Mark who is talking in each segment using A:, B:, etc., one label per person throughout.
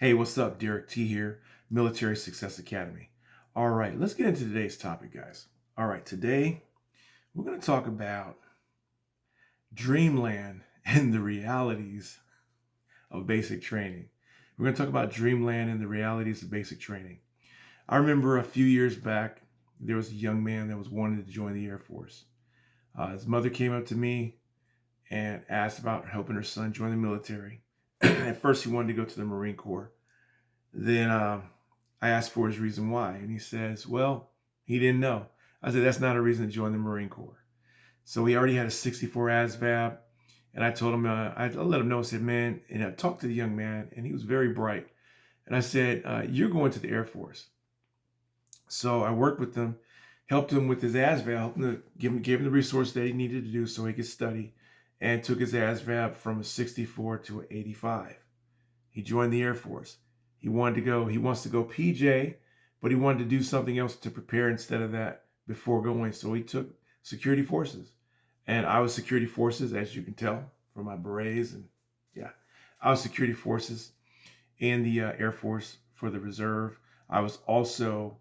A: Hey, what's up? Derrick T here, Military Success Academy. All right, let's get into today's topic, guys. All right, today we're going to talk about Dreamland and the realities of basic training. We're going to talk about Dreamland and the realities of basic training. I remember a few years back, there was a young man that was wanting to join the Air Force. His mother came up to me and asked about helping her son join the military. At first, he wanted to go to the Marine Corps. Then I asked for his reason why, and he says, well, he didn't know. I said, that's not a reason to join the Marine Corps. So he already had a 64 ASVAB, and I told him, I let him know, I said, man, and I talked to the young man, and he was very bright. And I said, you're going to the Air Force. So I worked with him, helped him with his ASVAB, helped him to gave him the resource that he needed to do so he could study, and took his ASVAB from a 64 to an 85. He joined the Air Force. He wants to go PJ, but he wanted to do something else to prepare instead of that before going. So he took security forces. And I was security forces, as you can tell from my berets. And yeah, I was security forces in the Air Force for the reserve. I was also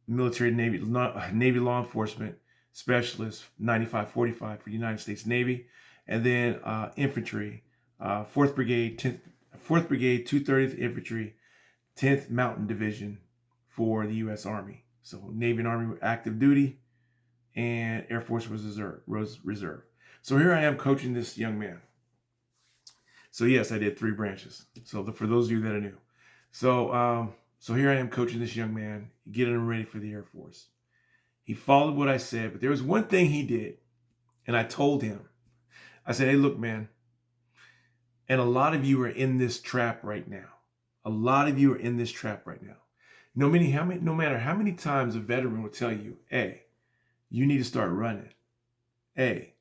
A: military Navy law enforcement specialist, 9545 for the United States Navy. And then infantry, 4th Brigade, 230th Infantry, 10th Mountain Division for the U.S. Army. So Navy and Army were active duty, and Air Force was reserve. So here I am coaching this young man. So yes, I did 3 branches. So for those of you that are new. So here I am coaching this young man, getting him ready for the Air Force. He followed what I said, but there was one thing he did, and I told him. I said, hey, look, man, and a lot of you are in this trap right now. A lot of you are in this trap right now. No matter how many times a veteran will tell you, hey, you need to start running. Hey,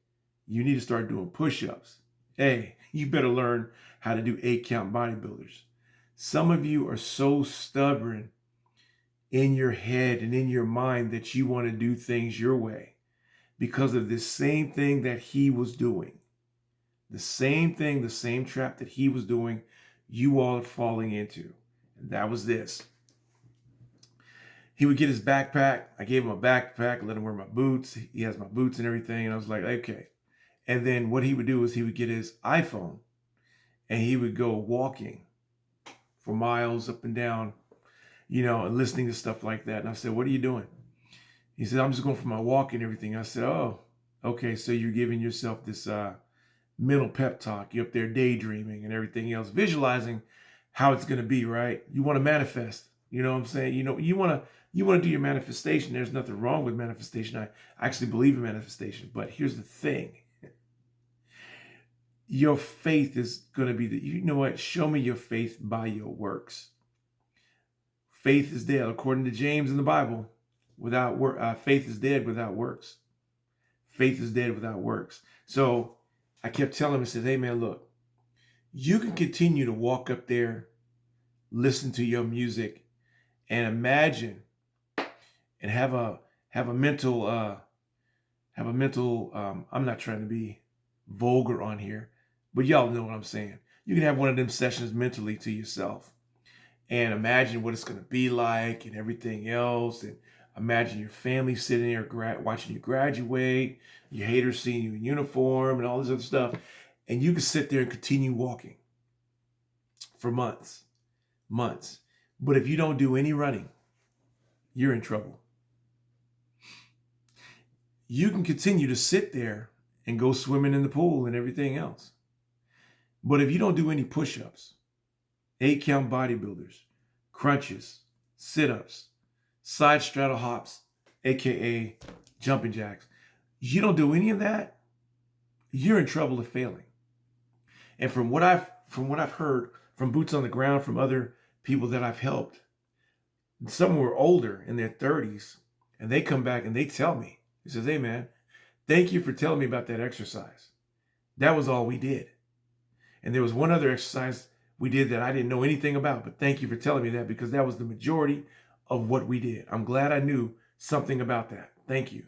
A: you need to start doing push-ups. Hey, you better learn how to do 8-count bodybuilders. Some of you are so stubborn in your head and in your mind that you want to do things your way because of this same thing that he was doing. The same thing, the same trap that he was doing, you all are falling into. And that was this. He would get his backpack. I gave him a backpack, let him wear my boots. He has my boots and everything. And I was like, okay. And then what he would do is he would get his iPhone and he would go walking for miles up and down, and listening to stuff like that. And I said, what are you doing? He said, I'm just going for my walk and everything. I said, oh, okay. So you're giving yourself this mental pep talk. You're up there daydreaming and everything else, visualizing how it's going to be, right? You want to manifest, you know what I'm saying? You want to do your manifestation. There's nothing wrong with manifestation. I actually believe in manifestation, but here's the thing. Your faith is going to be you know what? Show me your faith by your works. Faith is dead, according to James in the Bible. Without work, faith is dead without works. Faith is dead without works. So I kept telling him, I said, hey man, look, you can continue to walk up there, listen to your music, and imagine and have a mental, I'm not trying to be vulgar on here, but y'all know what I'm saying. You can have one of them sessions mentally to yourself and imagine what it's going to be like and everything else. And imagine your family sitting there watching you graduate, your haters seeing you in uniform and all this other stuff. And you can sit there and continue walking for months. But if you don't do any running, you're in trouble. You can continue to sit there and go swimming in the pool and everything else. But if you don't do any push-ups, 8-count bodybuilders, crunches, sit-ups, side straddle hops, aka jumping jacks, you don't do any of that, you're in trouble of failing. And from what I've heard from boots on the ground, from other people that I've helped, some were older in their 30s, and they come back and they tell me, he says, hey man, thank you for telling me about that exercise. That was all we did. And there was one other exercise we did that I didn't know anything about, but thank you for telling me that because that was the majority of what we did. I'm glad I knew something about that. Thank you.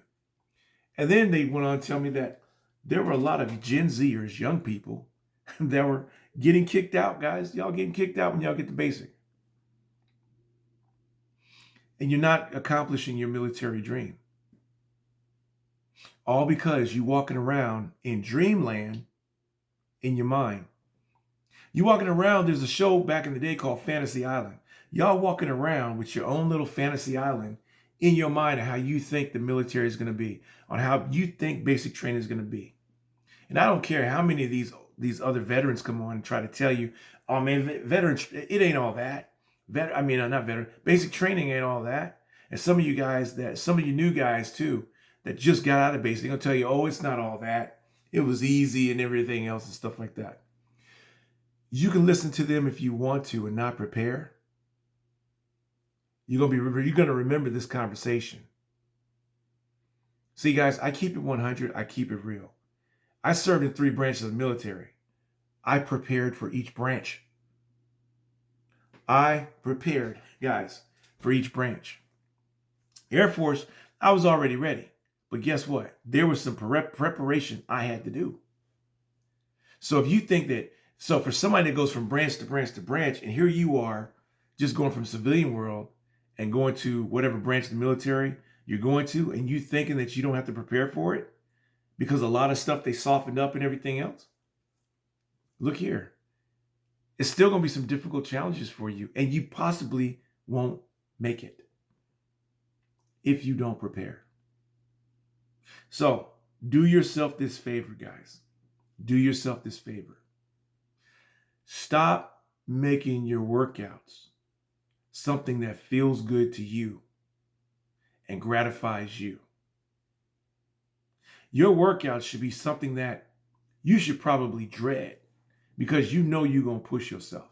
A: And then they went on to tell me that there were a lot of Gen Zers, young people, that were Getting kicked out, guys. Y'all getting kicked out when y'all get the basic. And you're not accomplishing your military dream. All because you walking around in dreamland in your mind. You walking around, there's a show back in the day called Fantasy Island. Y'all walking around with your own little fantasy island in your mind of how you think the military is going to be, on how you think basic training is going to be. And I don't care how many of these other veterans come on and try to tell you, oh man, veterans, it ain't all that. Not veteran, basic training ain't all that. And some of you new guys too, that just got out of basic, they're gonna tell you, oh, it's not all that. It was easy and everything else and stuff like that. You can listen to them if you want to and not prepare. You're gonna remember this conversation. See, guys, I keep it 100. I keep it real. I served in 3 branches of the military. I prepared for each branch. I prepared, guys, for each branch. Air Force, I was already ready. But guess what? There was some preparation I had to do. So if you think that, so for somebody that goes from branch to branch to branch, and here you are just going from civilian world and going to whatever branch of the military you're going to, and you thinking that you don't have to prepare for it because a lot of stuff they softened up and everything else. Look here. It's still going to be some difficult challenges for you, and you possibly won't make it if you don't prepare. So do yourself this favor, guys. Do yourself this favor. Stop making your workouts something that feels good to you and gratifies you. Your workouts should be something that you should probably dread because you know you're going to push yourself.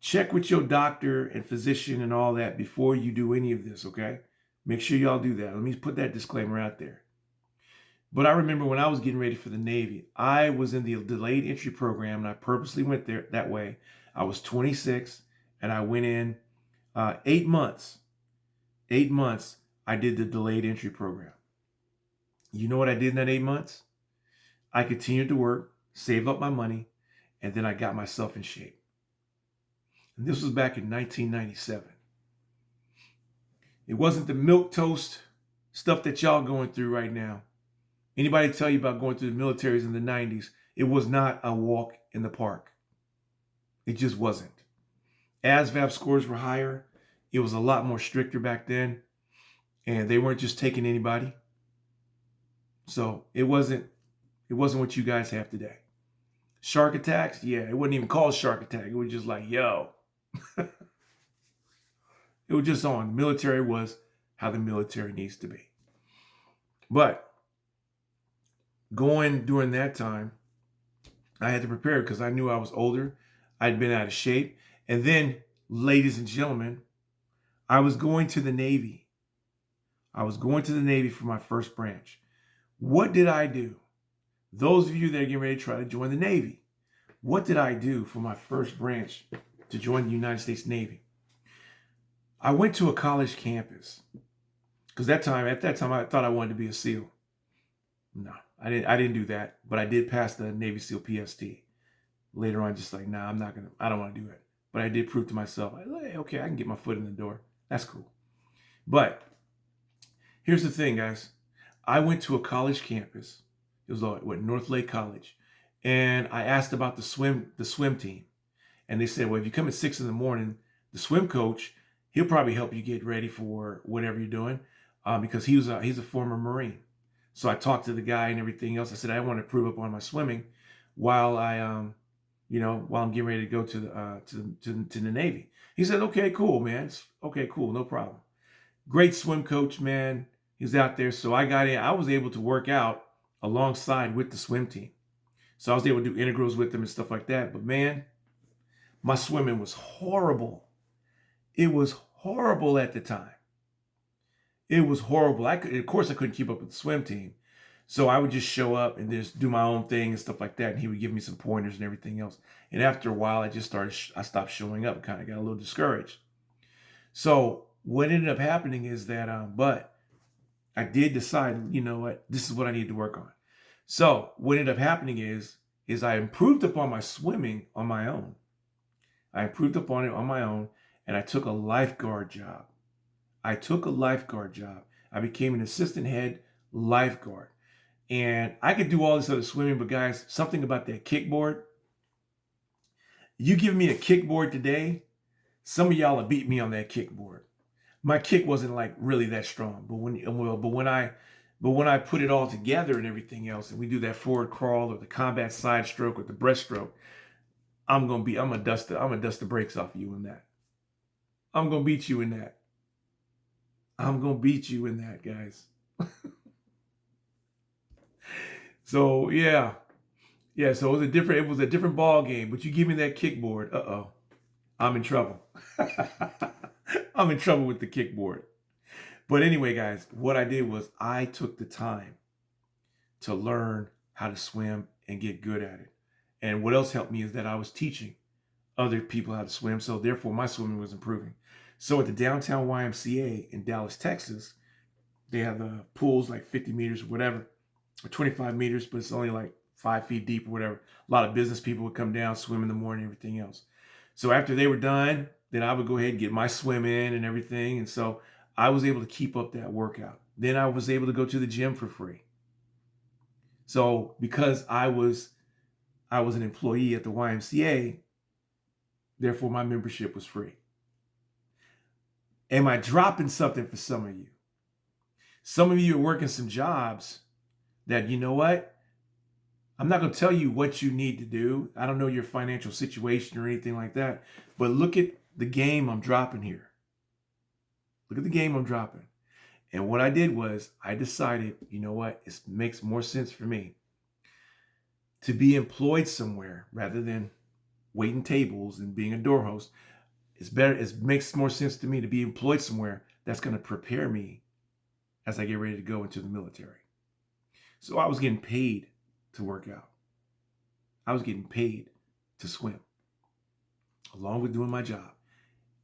A: Check with your doctor and physician and all that before you do any of this, okay? Make sure y'all do that. Let me put that disclaimer out there. But I remember when I was getting ready for the Navy, I was in the delayed entry program, and I purposely went there that way. I was 26, and I went in 8 months. 8 months, I did the delayed entry program. You know what I did in that 8 months? I continued to work, save up my money, and then I got myself in shape. And this was back in 1997. It wasn't the milquetoast stuff that y'all going through right now. Anybody tell you about going through the militaries in the 90s, it was not a walk in the park. It just wasn't. ASVAB scores were higher. It was a lot more stricter back then. And they weren't just taking anybody. So it wasn't what you guys have today. Shark attacks? Yeah, it wasn't even called shark attack. It was just like, yo. It was just on. Military was how the military needs to be. But going during that time, I had to prepare because I knew I was older. I'd been out of shape. And then, ladies and gentlemen, I was going to the Navy. I was going to the Navy for my first branch. What did I do? Those of you that are getting ready to try to join the Navy, what did I do for my first branch to join the United States Navy? I went to a college campus because at that time, I thought I wanted to be a SEAL. No, I didn't do that, but I did pass the Navy SEAL PST. Later on, just like, nah, I don't want to do it. But I did prove to myself, hey, okay, I can get my foot in the door. That's cool. But here's the thing, guys. I went to a college campus. It was North Lake College. And I asked about the swim team. And they said, well, if you come at 6 a.m, the swim coach, he'll probably help you get ready for whatever you're doing because he's a former Marine. So I talked to the guy and everything else. I said, I want to prove up on my swimming while I'm getting ready to go to the Navy. He said, okay, cool, man. Okay, cool. No problem. Great swim coach, man. He's out there. So I got in. I was able to work out alongside with the swim team. So I was able to do integrals with them and stuff like that. But man, my swimming was horrible. It was horrible at the time. It was horrible. Of course, I couldn't keep up with the swim team. So I would just show up and just do my own thing and stuff like that. And he would give me some pointers and everything else. And after a while, I stopped showing up, kind of got a little discouraged. So what ended up happening is that, but I did decide, you know what, this is what I need to work on. So what ended up happening is is I improved upon my swimming on my own. I improved upon it on my own, and I took a lifeguard job. I became an assistant head lifeguard. And I could do all this other swimming, but guys, something about that kickboard. You give me a kickboard today, some of y'all will beat me on that kickboard. My kick wasn't like really that strong, but when I put it all together and everything else, and we do that forward crawl or the combat side stroke or the breaststroke, I'm gonna dust the brakes off you in that. I'm gonna beat you in that. I'm gonna beat you in that, guys. So yeah. So it was a different ball game. But you give me that kickboard, I'm in trouble. I'm in trouble with the kickboard. But anyway, guys, what I did was I took the time to learn how to swim and get good at it. And what else helped me is that I was teaching other people how to swim. So therefore, my swimming was improving. So at the downtown YMCA in Dallas, Texas, they have the pools like 50 meters or whatever, or 25 meters, but it's only like 5 feet deep or whatever. A lot of business people would come down, swim in the morning, everything else. So after they were done, then I would go ahead and get my swim in and everything. And so I was able to keep up that workout. Then I was able to go to the gym for free. So because I was an employee at the YMCA, therefore my membership was free. Am I dropping something for some of you? Some of you are working some jobs that, you know what? I'm not going to tell you what you need to do. I don't know your financial situation or anything like that. But look at the game I'm dropping here. Look at the game I'm dropping. And what I did was I decided, you know what? It makes more sense for me to be employed somewhere rather than waiting tables and being a door host. It's better. It makes more sense to me to be employed somewhere that's going to prepare me as I get ready to go into the military. So I was getting paid to work out. I was getting paid to swim along with doing my job.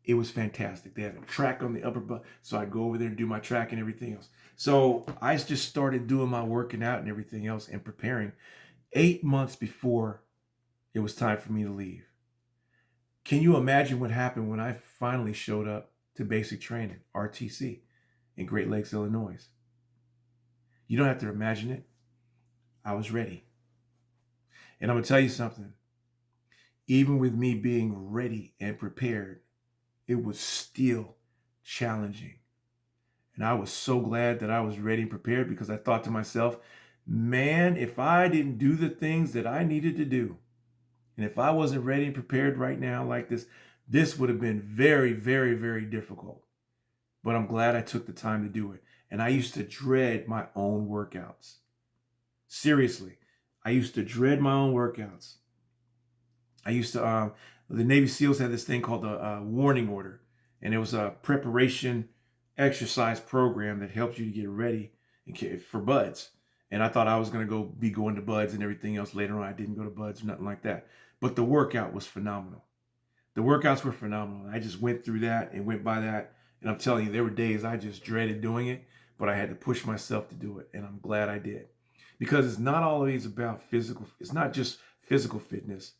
A: It was fantastic. They had a track on the upper butt, so I'd go over there and do my track and everything else. So I just started doing my working out and everything else and preparing 8 months before it was time for me to leave. Can you imagine what happened when I finally showed up to basic training, RTC, in Great Lakes, Illinois? You don't have to imagine it. I was ready. And I'm going to tell you something. Even with me being ready and prepared, it was still challenging. And I was so glad that I was ready and prepared because I thought to myself, man, if I didn't do the things that I needed to do, and if I wasn't ready and prepared right now like this would have been very, very, very difficult. But I'm glad I took the time to do it. And I used to dread my own workouts. Seriously, I used to dread my own workouts. I used to, the Navy SEALs had this thing called the warning order. And it was a preparation exercise program that helped you to get ready for buds. And I thought I was going to be going to buds and everything else later on. I didn't go to buds or nothing like that. But the workout was phenomenal. The workouts were phenomenal. I just went through that and went by that. And I'm telling you, there were days I just dreaded doing it, but I had to push myself to do it. And I'm glad I did. Because it's not always about physical. It's not just physical fitness.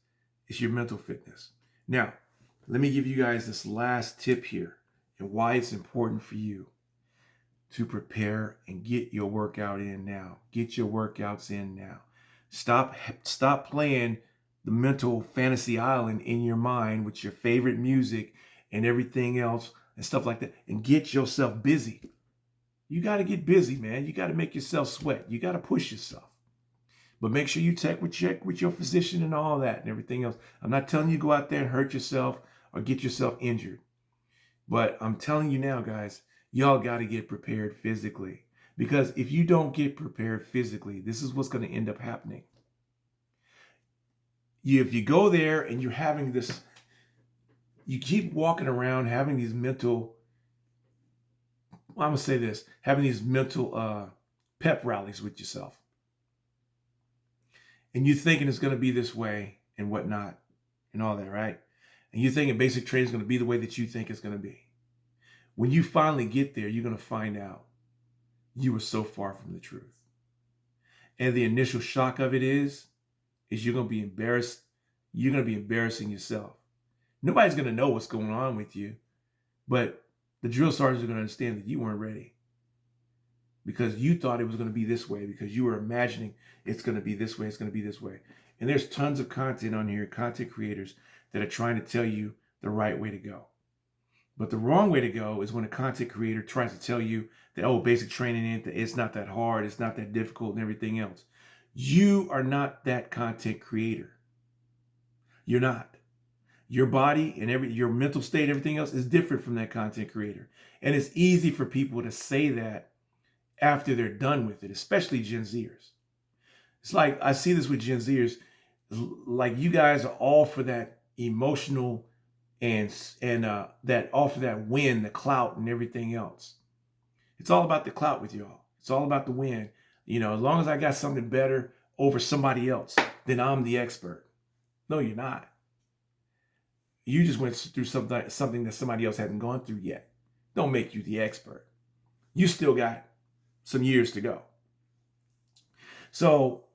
A: It's your mental fitness. Now, let me give you guys this last tip here and why it's important for you to prepare and get your workout in now. Get your workouts in now. Stop playing the mental fantasy island in your mind with your favorite music and everything else and stuff like that, and get yourself busy. You got to get busy, man. You got to make yourself sweat. You got to push yourself. But make sure you check with your physician and all that and everything else. I'm not telling you to go out there and hurt yourself or get yourself injured. But I'm telling you now, guys, y'all got to get prepared physically. Because if you don't get prepared physically, this is what's going to end up happening. If you go there and you're having this, you keep walking around having these mental, well, I'm going to say this, having these mental pep rallies with yourself. And you're thinking it's going to be this way and whatnot and all that, right? And you're thinking basic training is going to be the way that you think it's going to be. When you finally get there, you're going to find out you were so far from the truth. And the initial shock of it is is you're going to be embarrassed. You're going to be embarrassing yourself. Nobody's going to know what's going on with you, but the drill sergeants are going to understand that you weren't ready because you thought it was going to be this way, because you were imagining it's going to be this way, it's going to be this way. And there's tons of content on here, content creators that are trying to tell you the right way to go. But the wrong way to go is when a content creator tries to tell you that, oh, basic training, it's not that hard, it's not that difficult and everything else. You are not that content creator. You're not. Your body and your mental state, everything else is different from that content creator. And it's easy for people to say that after they're done with it, especially Gen Zers. It's like, I see this with Gen Zers, like you guys are all for that emotional and that all for that win, the clout and everything else. It's all about the clout with y'all. It's all about the win. You know, as long as I got something better over somebody else, then I'm the expert. No, you're not. You just went through something that somebody else hadn't gone through yet. Don't make you the expert. You still got some years to go. So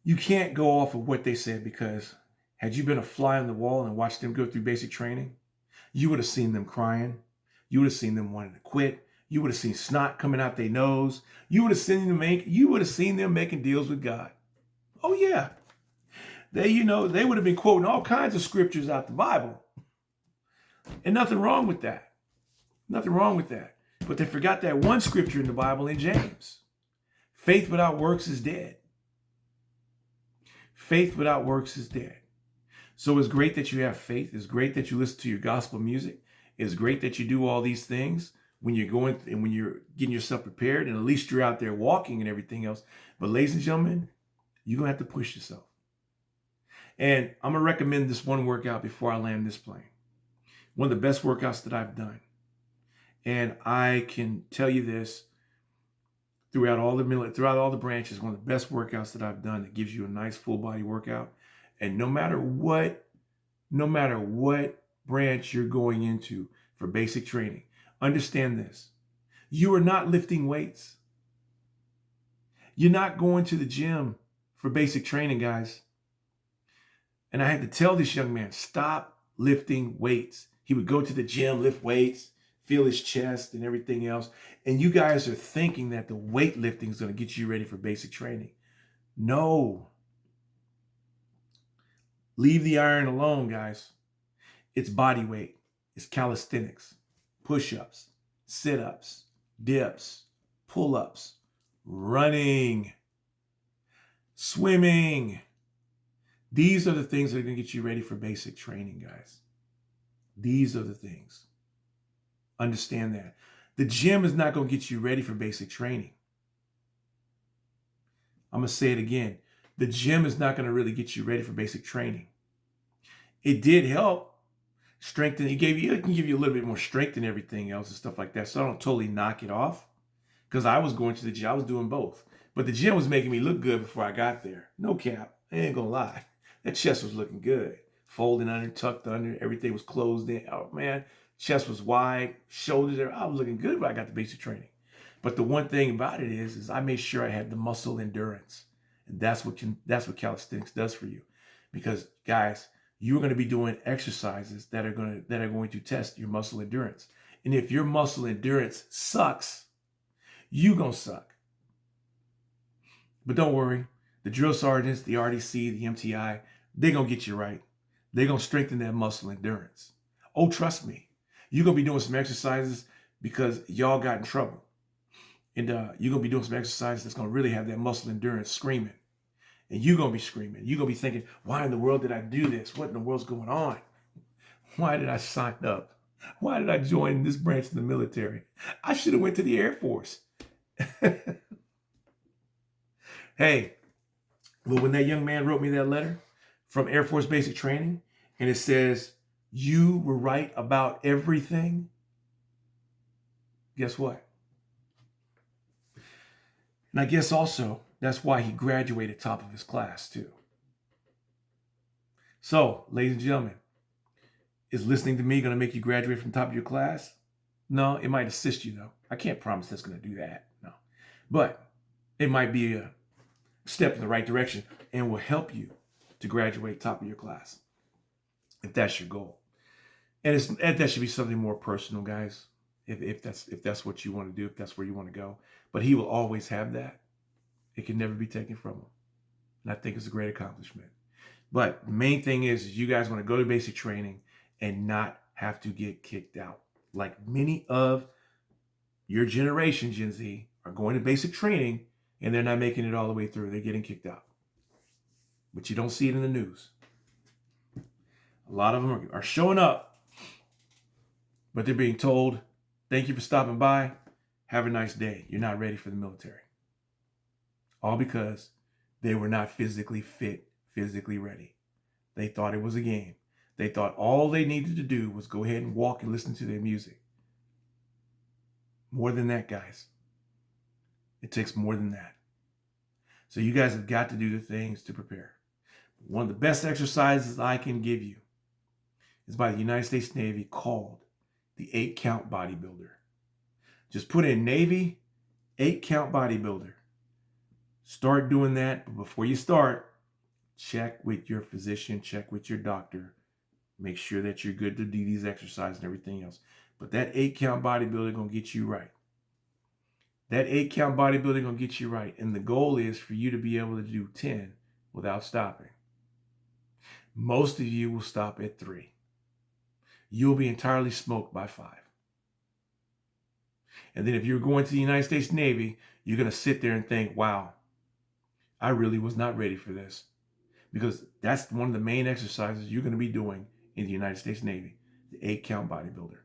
A: you can't go off of what they said, because had you been a fly on the wall and watched them go through basic training, you would have seen them crying. You would have seen them wanting to quit. You would have seen snot coming out their nose. You would have seen them making deals with God. Oh yeah. They would have been quoting all kinds of scriptures out the Bible. And nothing wrong with that. Nothing wrong with that. But they forgot that one scripture in the Bible in James. Faith without works is dead. Faith without works is dead. So it's great that you have faith. It's great that you listen to your gospel music. It's great that you do all these things when you're going and when you're getting yourself prepared, and at least you're out there walking and everything else. But ladies and gentlemen, you're going to have to push yourself. And I'm going to recommend this one workout before I land this plane. One of the best workouts that I've done. And I can tell you this, throughout all the branches, one of the best workouts that I've done that gives you a nice full body workout. And no matter what branch you're going into for basic training, understand this. You are not lifting weights. You're not going to the gym for basic training, guys. And I had to tell this young man, stop lifting weights. He would go to the gym, lift weights, feel his chest and everything else. And you guys are thinking that the weightlifting is going to get you ready for basic training. No. Leave the iron alone, guys. It's body weight. It's calisthenics, push-ups, sit-ups, dips, pull-ups, running, swimming. These are the things that are going to get you ready for basic training, guys. These are the things. Understand that. The gym is not going to get you ready for basic training. I'm going to say it again. The gym is not going to really get you ready for basic training. It did help strengthen. It can give you a little bit more strength and everything else and stuff like that. So I don't totally knock it off, because I was going to the gym. I was doing both. But the gym was making me look good before I got there. No cap. I ain't going to lie. That chest was looking good. Folding under, tucked under. Everything was closed in. Oh, man. Chest was wide. Shoulders there. I was looking good when I got the basic training. But the one thing about it is I made sure I had the muscle endurance. And that's what calisthenics does for you. Because, guys, you're going to be doing exercises that are going to test your muscle endurance. And if your muscle endurance sucks, you're going to suck. But don't worry. The drill sergeants, the RDC, the MTI, they're going to get you right. They're going to strengthen that muscle endurance. Oh, trust me. You're going to be doing some exercises because y'all got in trouble. And you're going to be doing some exercises that's going to really have that muscle endurance screaming. And you're going to be screaming. You're going to be thinking, why in the world did I do this? What in the world's going on? Why did I sign up? Why did I join this branch of the military? I should have went to the Air Force. Hey, well, when that young man wrote me that letter from Air Force Basic Training, and it says, you were right about everything, guess what? And I guess also that's why he graduated top of his class too. So, ladies and gentlemen, is listening to me going to make you graduate from top of your class? No, it might assist you though. I can't promise that's going to do that. No, but it might be step in the right direction and will help you to graduate top of your class if that's your goal. And that should be something more personal, guys. If that's what you want to do, if that's where you want to go. But he will always have that. It can never be taken from him. And I think it's a great accomplishment. But the main thing is you guys want to go to basic training and not have to get kicked out. Like many of your generation, Gen Z, are going to basic training and they're not making it all the way through. They're getting kicked out. But you don't see it in the news. A lot of them are showing up, but they're being told, thank you for stopping by. Have a nice day. You're not ready for the military. All because they were not physically fit, physically ready. They thought it was a game. They thought all they needed to do was go ahead and walk and listen to their music. More than that, guys. It takes more than that. So you guys have got to do the things to prepare. One of the best exercises I can give you is by the United States Navy called the 8-count bodybuilder. Just put in Navy 8-count bodybuilder. Start doing that. But before you start, check with your physician, check with your doctor. Make sure that you're good to do these exercises and everything else. But that 8-count bodybuilder going to get you right. That 8-count bodybuilder going to get you right. And the goal is for you to be able to do 10 without stopping. Most of you will stop at 3. You'll be entirely smoked by 5. And then if you're going to the United States Navy, you're going to sit there and think, wow, I really was not ready for this. Because that's one of the main exercises you're going to be doing in the United States Navy, the 8-count bodybuilder.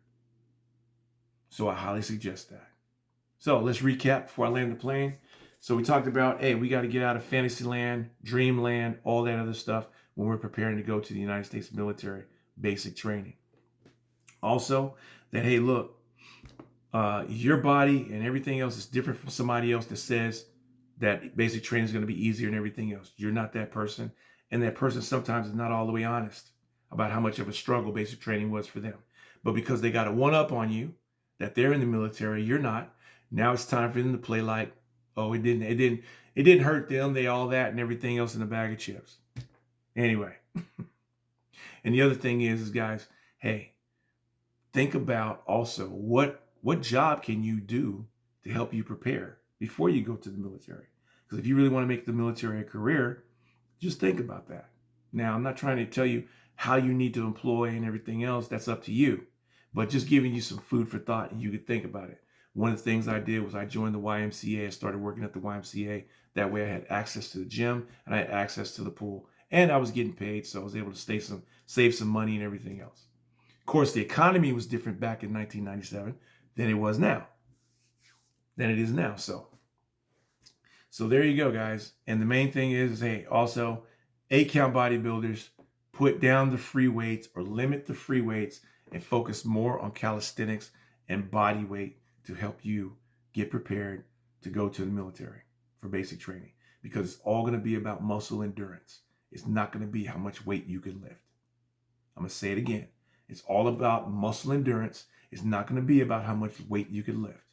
A: So I highly suggest that. So let's recap before I land the plane. So we talked about, hey, we got to get out of Fantasyland, Dreamland, all that other stuff when we're preparing to go to the United States military basic training. Also, that, hey, look, your body and everything else is different from somebody else that says that basic training is going to be easier and everything else. You're not that person. And that person sometimes is not all the way honest about how much of a struggle basic training was for them. But because they got a one-up on you, that they're in the military, you're not. Now it's time for them to play like, oh, it didn't hurt them. They all that and everything else in a bag of chips. Anyway. And the other thing is, guys, hey, think about also what job can you do to help you prepare before you go to the military? Because if you really want to make the military a career, just think about that. Now, I'm not trying to tell you how you need to employ and everything else. That's up to you. But just giving you some food for thought and you could think about it. One of the things I did was I joined the YMCA. I started working at the YMCA. That way I had access to the gym and I had access to the pool. And I was getting paid, so I was able to save some money and everything else. Of course, the economy was different back in 1997 than it was now. Than it is now. So there you go, guys. And the main thing is, hey, also 8-count bodybuilders, put down the free weights or limit the free weights and focus more on calisthenics and body weight to help you get prepared to go to the military for basic training. Because it's all going to be about muscle endurance. It's not going to be how much weight you can lift. I'm going to say it again. It's all about muscle endurance. It's not going to be about how much weight you can lift.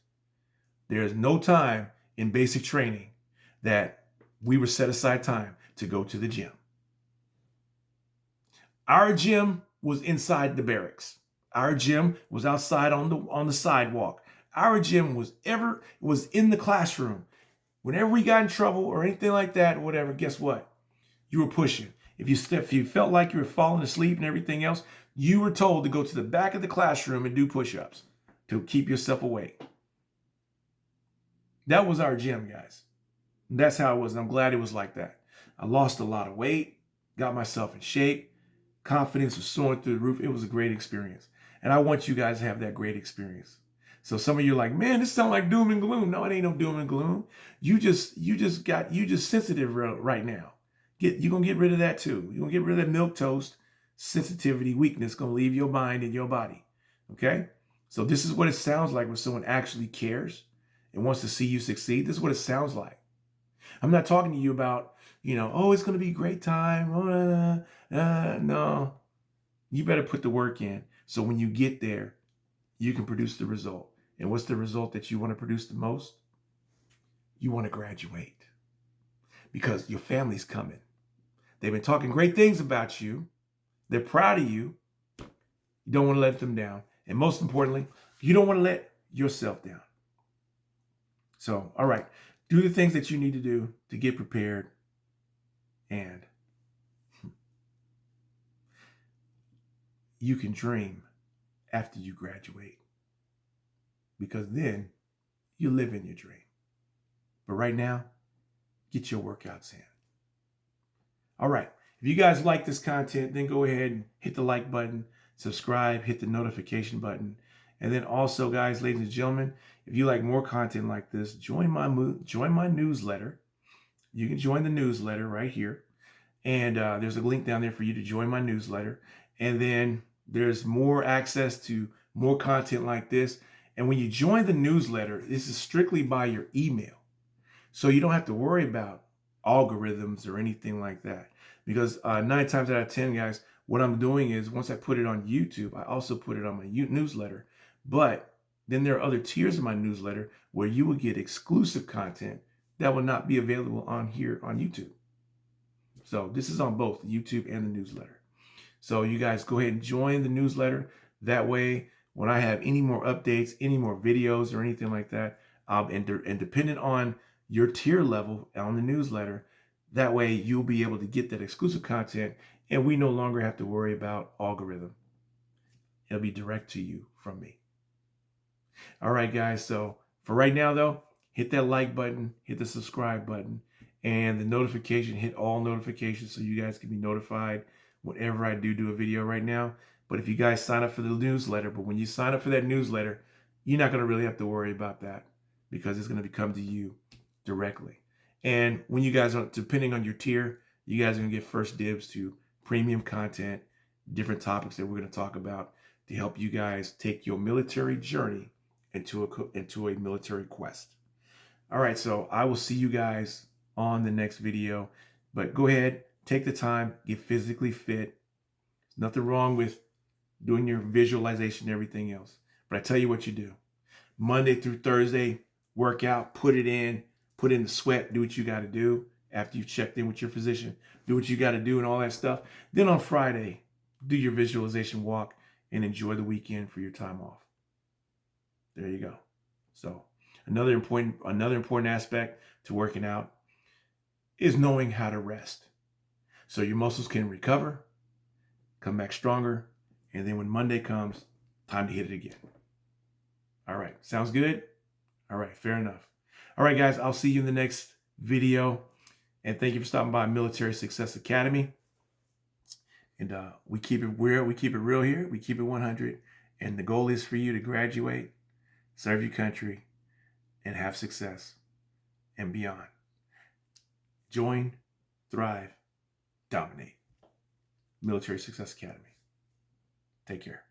A: There is no time in basic training that we were set aside time to go to the gym. Our gym was inside the barracks. Our gym was outside on the sidewalk. Our gym was in the classroom. Whenever we got in trouble or anything like that, or whatever, guess what? You were pushing. If you felt like you were falling asleep and everything else, you were told to go to the back of the classroom and do push-ups to keep yourself awake. That was our gym, guys. And that's how it was. And I'm glad it was like that. I lost a lot of weight, got myself in shape. Confidence was soaring through the roof. It was a great experience. And I want you guys to have that great experience. So some of you are like, man, this sounds like doom and gloom. No, it ain't no doom and gloom. You just sensitive right now. You're going to get rid of that too. You're going to get rid of that milquetoast, sensitivity, weakness, going to leave your mind and your body. Okay? So this is what it sounds like when someone actually cares and wants to see you succeed. This is what it sounds like. I'm not talking to you about, oh, it's going to be a great time. No. You better put the work in. So when you get there, you can produce the result. And what's the result that you want to produce the most? You want to graduate. because your family's coming. They've been talking great things about you. They're proud of you. You don't want to let them down. And most importantly, you don't want to let yourself down. So, all right, do the things that you need to do to get prepared. And you can dream after you graduate, because then you live in your dream. But right now, get your workouts in. All right. If you guys like this content, then go ahead and hit the like button, subscribe, hit the notification button. And then also, guys, ladies and gentlemen, if you like more content like this, join my newsletter. You can join the newsletter right here. And there's a link down there for you to join my newsletter. And then there's more access to more content like this. And when you join the newsletter, this is strictly by your email. So you don't have to worry about algorithms or anything like that. Because 9 times out of 10, guys, what I'm doing is once I put it on YouTube, I also put it on my newsletter. But then there are other tiers of my newsletter where you will get exclusive content that will not be available on here on YouTube. So this is on both YouTube and the newsletter. So you guys go ahead and join the newsletter. That way, when I have any more updates, any more videos or anything like that, and depending on your tier level on the newsletter, that way you'll be able to get that exclusive content, and we no longer have to worry about algorithm. It'll be direct to you from me. All right, guys. So for right now, though, hit that like button, hit the subscribe button, and the notification, hit all notifications so you guys can be notified whenever I do a video right now. But if you guys sign up for the newsletter, but when you sign up for that newsletter, you're not going to really have to worry about that, because it's going to come to you directly. And when you guys are, depending on your tier, you guys are going to get first dibs to premium content, different topics that we're going to talk about to help you guys take your military journey into a military quest. All right, so I will see you guys on the next video. But go ahead, take the time, get physically fit. There's nothing wrong with doing your visualization and everything else. But I tell you what you do. Monday through Thursday, work out, put in the sweat, do what you got to do after you've checked in with your physician. Do what you got to do and all that stuff. Then on Friday, do your visualization walk and enjoy the weekend for your time off. There you go. So another important aspect to working out is knowing how to rest, so your muscles can recover, come back stronger, and then when Monday comes, time to hit it again. All right, sounds good? All right, fair enough. All right, guys, I'll see you in the next video, and thank you for stopping by Military Success Academy. And we keep it real. We keep it real here. We keep it 100, and the goal is for you to graduate, serve your country, and have success and beyond. Join, thrive, dominate. Military Success Academy. Take care.